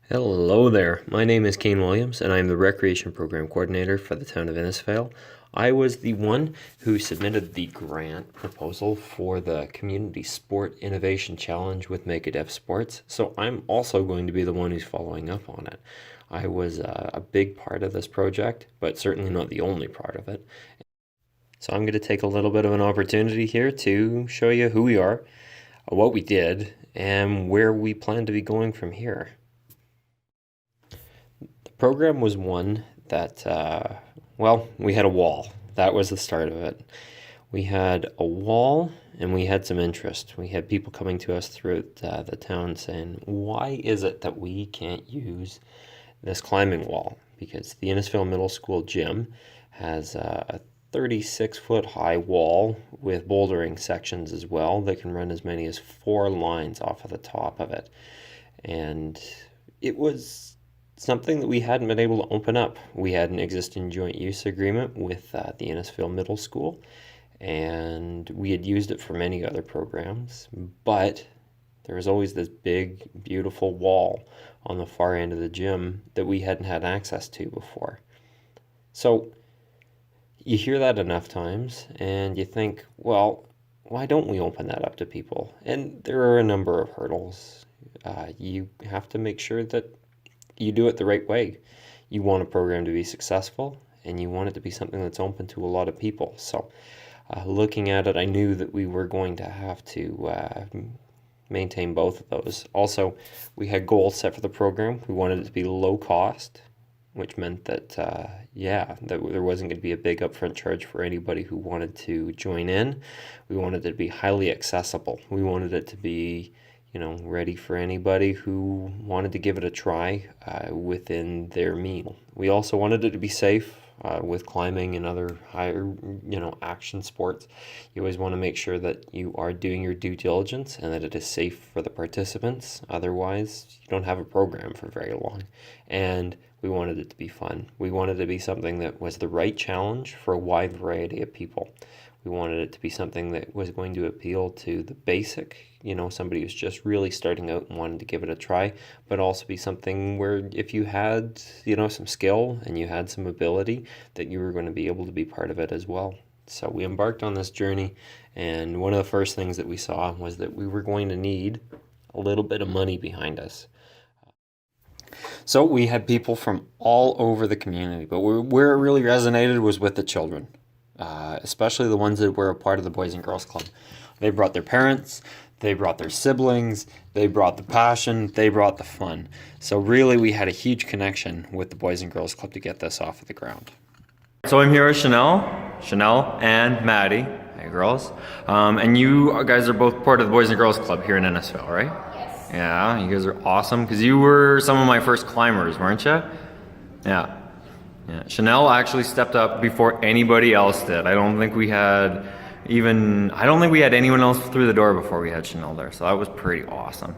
Hello there. My name is Kane Williams, and I'm the Recreation Program Coordinator for the town of Innisfail. I was the one who submitted the grant proposal for the Community Sport Innovation Challenge with Makadiff Sports, so I'm also going to be the one who's following up on it. I was a big part of this project, but certainly not the only part of it. So I'm going to take a little bit of an opportunity here to show you who we are, what we did, and where we plan to be going from here. Program was one that, well, we had a wall. That was the start of it. We had a wall and we had some interest. We had people coming to us throughout the town saying, why is it that we can't use this climbing wall? Because the Innisfail Middle School gym has a 36-foot high wall with bouldering sections as well that can run as many as 4 lines off of the top of it. And it was something that we hadn't been able to open up. We had an existing joint use agreement with the Innisfail Middle School, and we had used it for many other programs, but there was always this big, beautiful wall on the far end of the gym that we hadn't had access to before. So you hear that enough times, and you think, well, why don't we open that up to people? And there are a number of hurdles. You have to make sure that you do it the right way. You want a program to be successful, and you want it to be something that's open to a lot of people. So looking at it, I knew that we were going to have to maintain both of those. Also, we had goals set for the program. We wanted it to be low cost, which meant that, that there wasn't going to be a big upfront charge for anybody who wanted to join in. We wanted it to be highly accessible. We wanted it to be ready for anybody who wanted to give it a try within their means. We also wanted it to be safe with climbing and other higher, action sports. You always want to make sure that you are doing your due diligence and that it is safe for the participants. Otherwise, you don't have a program for very long. And we wanted it to be fun. We wanted it to be something that was the right challenge for a wide variety of people. We wanted it to be something that was going to appeal to the basic, somebody who's just really starting out and wanted to give it a try, but also be something where if you had, some skill and you had some ability, that you were going to be able to be part of it as well. So we embarked on this journey, and one of the first things that we saw was that we were going to need a little bit of money behind us. So we had people from all over the community, but where it really resonated was with the children. Especially the ones that were a part of the Boys and Girls Club. They brought their parents, they brought their siblings, they brought the passion, they brought the fun. So really we had a huge connection with the Boys and Girls Club to get this off of the ground. So I'm here with Chanel and Maddie. Hey girls. And you guys are both part of the Boys and Girls Club here in Innisfail, right? Yes. Yeah, you guys are awesome because you were some of my first climbers, weren't you? Yeah. Yeah, Chanel actually stepped up before anybody else did. I don't think we had anyone else through the door before we had Chanel there. So that was pretty awesome.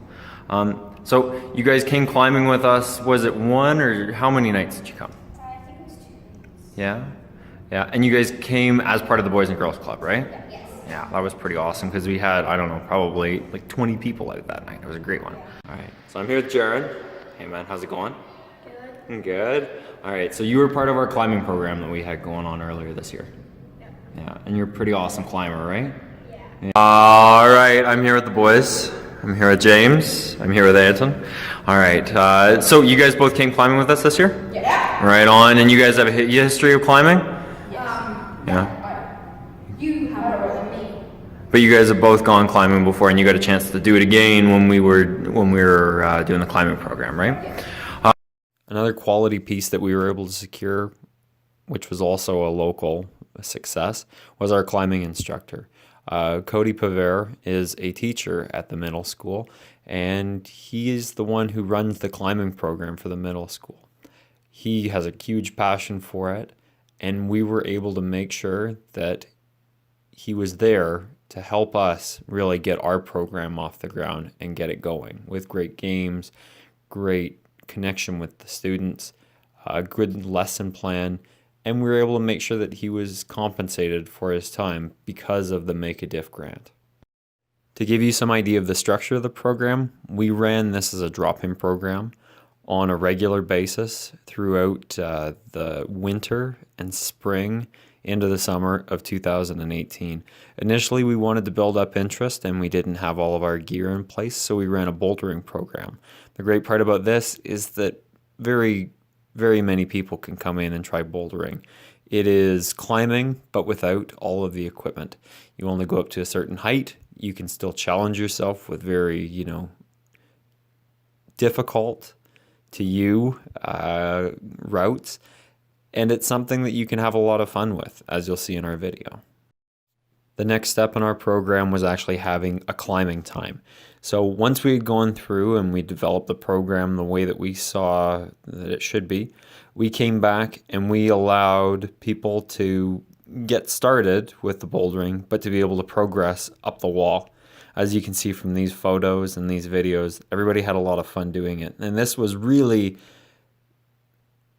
So you guys came climbing with us. Was it one or how many nights did you come? I think it was 2 nights. Yeah? Yeah, and you guys came as part of the Boys and Girls Club, right? Yes. Yeah, that was pretty awesome because we had, I don't know, probably like 20 people out that night. It was a great one. All right, so I'm here with Jared. Hey man, how's it going? Good. Good. All right, so you were part of our climbing program that we had going on earlier this year. Yeah. Yeah, and you're a pretty awesome climber, right? Yeah. All right, I'm here with the boys. I'm here with James. I'm here with Anton. All right, so you guys both came climbing with us this year? Yeah. Right on, and you guys have a history of climbing? Yeah. You have more than me. But you guys have both gone climbing before, and you got a chance to do it again when we were doing the climbing program, right? Yeah. Another quality piece that we were able to secure, which was also a local success, was our climbing instructor. Cody Paver is a teacher at the middle school, and he is the one who runs the climbing program for the middle school. He has a huge passion for it, and we were able to make sure that he was there to help us really get our program off the ground and get it going with great games, great connection with the students, a good lesson plan, and we were able to make sure that he was compensated for his time because of the Makadiff grant. To give you some idea of the structure of the program, we ran this as a drop-in program. on a regular basis throughout the winter and spring into the summer of 2018. Initially, we wanted to build up interest and we didn't have all of our gear in place, so we ran a bouldering program. The great part about this is that very, very many people can come in and try bouldering. It is climbing, but without all of the equipment. You only go up to a certain height. You can still challenge yourself with very, difficult to you routes. And it's something that you can have a lot of fun with, as you'll see in our video. The next step in our program was actually having a climbing time. So once we had gone through and we developed the program the way that we saw that it should be, we came back and we allowed people to get started with the bouldering, but to be able to progress up the wall. As you can see from these photos and these videos, everybody had a lot of fun doing it. And this was really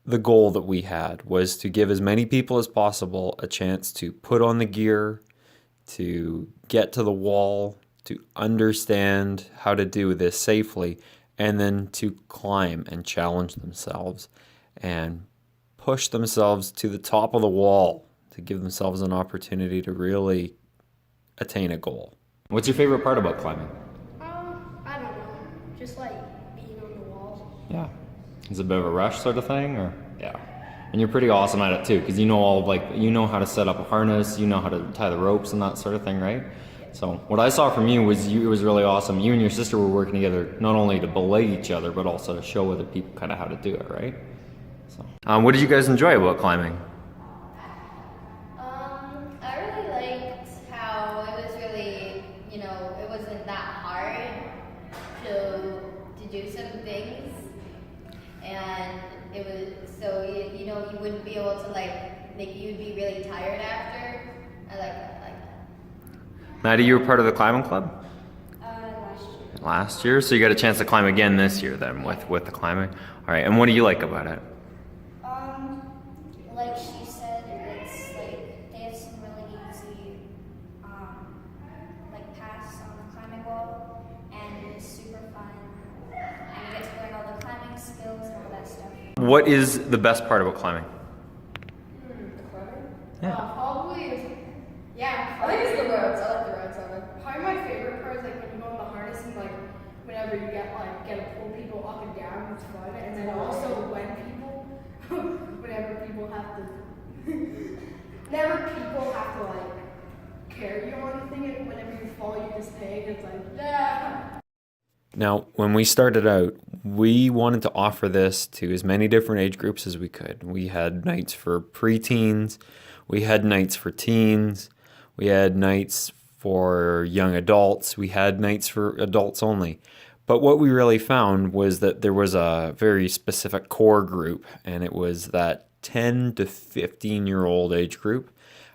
the goal that we had, was to give as many people as possible a chance to put on the gear, to get to the wall, to understand how to do this safely, and then to climb and challenge themselves and push themselves to the top of the wall to give themselves an opportunity to really attain a goal. What's your favorite part about climbing? I don't know. Just like being on the walls. Yeah. Is it a bit of a rush sort of thing, or? Yeah. And you're pretty awesome at it too, because you know how to set up a harness, you know how to tie the ropes and that sort of thing, right? So what I saw from you was it was really awesome. You and your sister were working together not only to belay each other, but also to show other people kind of how to do it, right? So, what did you guys enjoy about climbing? I really liked how it was really, it wasn't that hard to do some things, and it was so you wouldn't be able to you'd be really tired after. I like that. Maddie, you were part of the climbing club? Last year. Last year? So you got a chance to climb again this year then with the climbing? All right, and what do you like about it? Like she said, it's like they have some really easy paths on the climbing wall, and it's super fun, and you get to learn all the climbing skills and all that stuff. What is the best part about climbing? Yeah. Probably, yeah. I think it's the roads. I like the roads of it. Probably my favorite part is when you go on the harness and whenever you get to pull people up and down, it's fun. And then also whenever people have to carry you on the thing, and whenever you fall, you just hang. It's yeah. Now, when we started out, we wanted to offer this to as many different age groups as we could. We had nights for preteens, we had nights for teens, we had nights for young adults, we had nights for adults only. But what we really found was that there was a very specific core group, and it was that 10 to 15-year-old age group.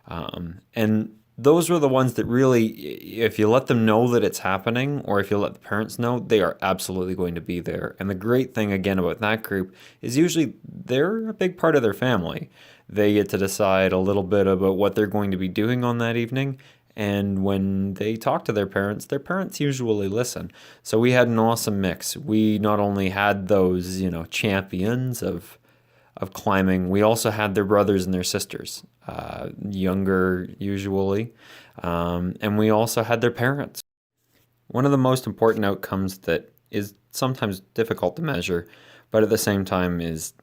And those were the ones that really, if you let them know that it's happening, or if you let the parents know, they are absolutely going to be there. And the great thing, again, about that group is usually they're a big part of their family. They get to decide a little bit about what they're going to be doing on that evening. And when they talk to their parents usually listen. So we had an awesome mix. We not only had those, champions of climbing, we also had their brothers and their sisters, younger usually, and we also had their parents. One of the most important outcomes that is sometimes difficult to measure, but at the same time is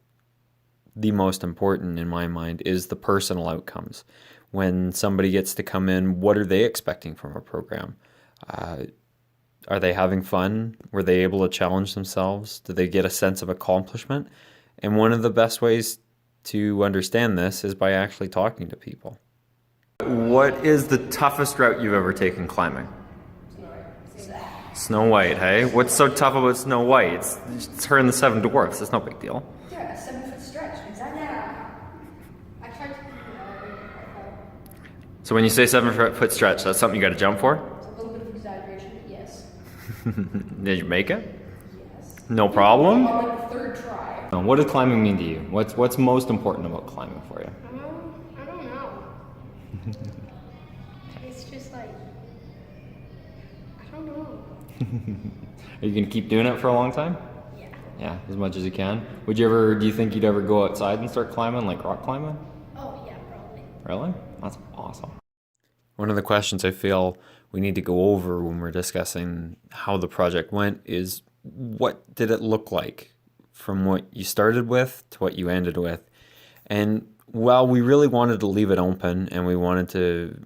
the most important in my mind, is the personal outcomes. When somebody gets to come in, what are they expecting from a program? Are they having fun? Were they able to challenge themselves? Do they get a sense of accomplishment? And one of the best ways to understand this is by actually talking to people. What is the toughest route you've ever taken climbing? Snow White, hey? What's so tough about Snow White? It's her and the Seven Dwarfs. It's no big deal. Yeah, a 7-foot stretch. Exactly. I tried to. So when you say 7-foot stretch, that's something you got to jump for? It's a little bit of exaggeration, but yes. Did you make it? Yes. No problem? On the third try. What does climbing mean to you? What's most important about climbing for you? I don't know. It's just I don't know. Are you going to keep doing it for a long time? Yeah. Yeah, as much as you can. Do you think you'd ever go outside and start climbing, like rock climbing? Oh, yeah, probably. Really? That's awesome. One of the questions I feel we need to go over when we're discussing how the project went is, what did it look like from what you started with to what you ended with? And while we really wanted to leave it open and we wanted to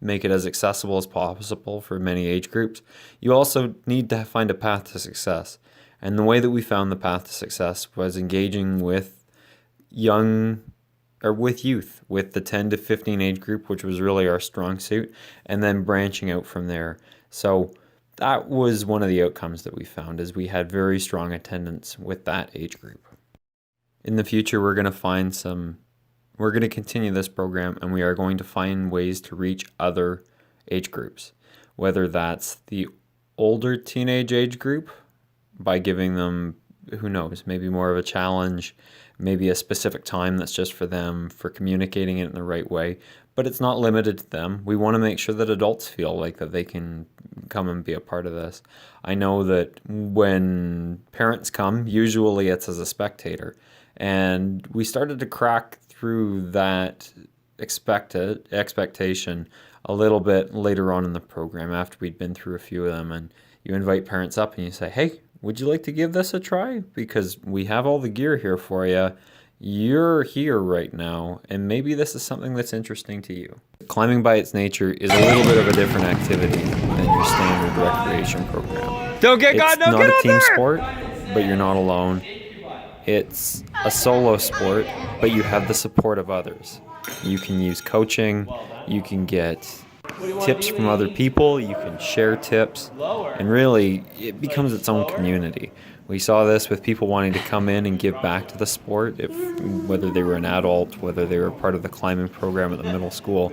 make it as accessible as possible for many age groups, you also need to find a path to success. And the way that we found the path to success was engaging with youth, with the 10 to 15 age group, which was really our strong suit, and then branching out from there. So that was one of the outcomes that we found, is we had very strong attendance with that age group. In the future, we're going to continue this program, and we are going to find ways to reach other age groups, whether that's the older teenage age group by giving them, who knows, maybe more of a challenge, maybe a specific time that's just for them, for communicating it in the right way. But it's not limited to them. We want to make sure that adults feel like that they can come and be a part of this. I know that when parents come, usually it's as a spectator. And we started to crack through that expectation a little bit later on in the program, after we'd been through a few of them. And you invite parents up and you say, hey, would you like to give this a try? Because we have all the gear here for you. You're here right now, and maybe this is something that's interesting to you. Climbing by its nature is a little bit of a different activity than your standard recreation program. Don't get It's not a team sport, but you're not alone. It's a solo sport, but you have the support of others. You can use coaching, you can get tips from other people, you can share tips, and really it becomes its own community. We saw this with people wanting to come in and give back to the sport, whether they were an adult, whether they were part of the climbing program at the middle school,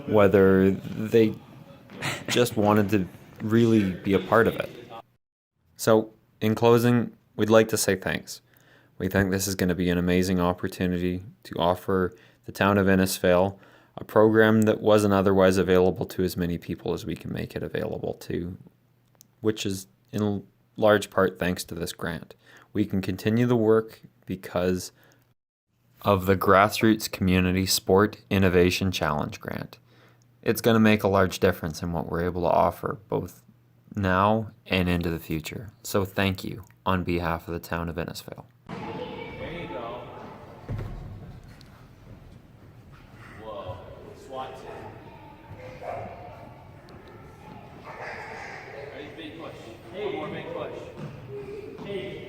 whether they just wanted to really be a part of it. So, in closing, we'd like to say thanks. We think this is going to be an amazing opportunity to offer the town of Innisfail a program that wasn't otherwise available to as many people as we can make it available to, which is in large part thanks to this grant. We can continue the work because of the Grassroots Community Sport Innovation Challenge grant. It's going to make a large difference in what we're able to offer, both now and into the future. So thank you on behalf of the town of Innisfail. There you go. Whoa. SWAT team. Ready? Big push. Hey. One more big push. Hey.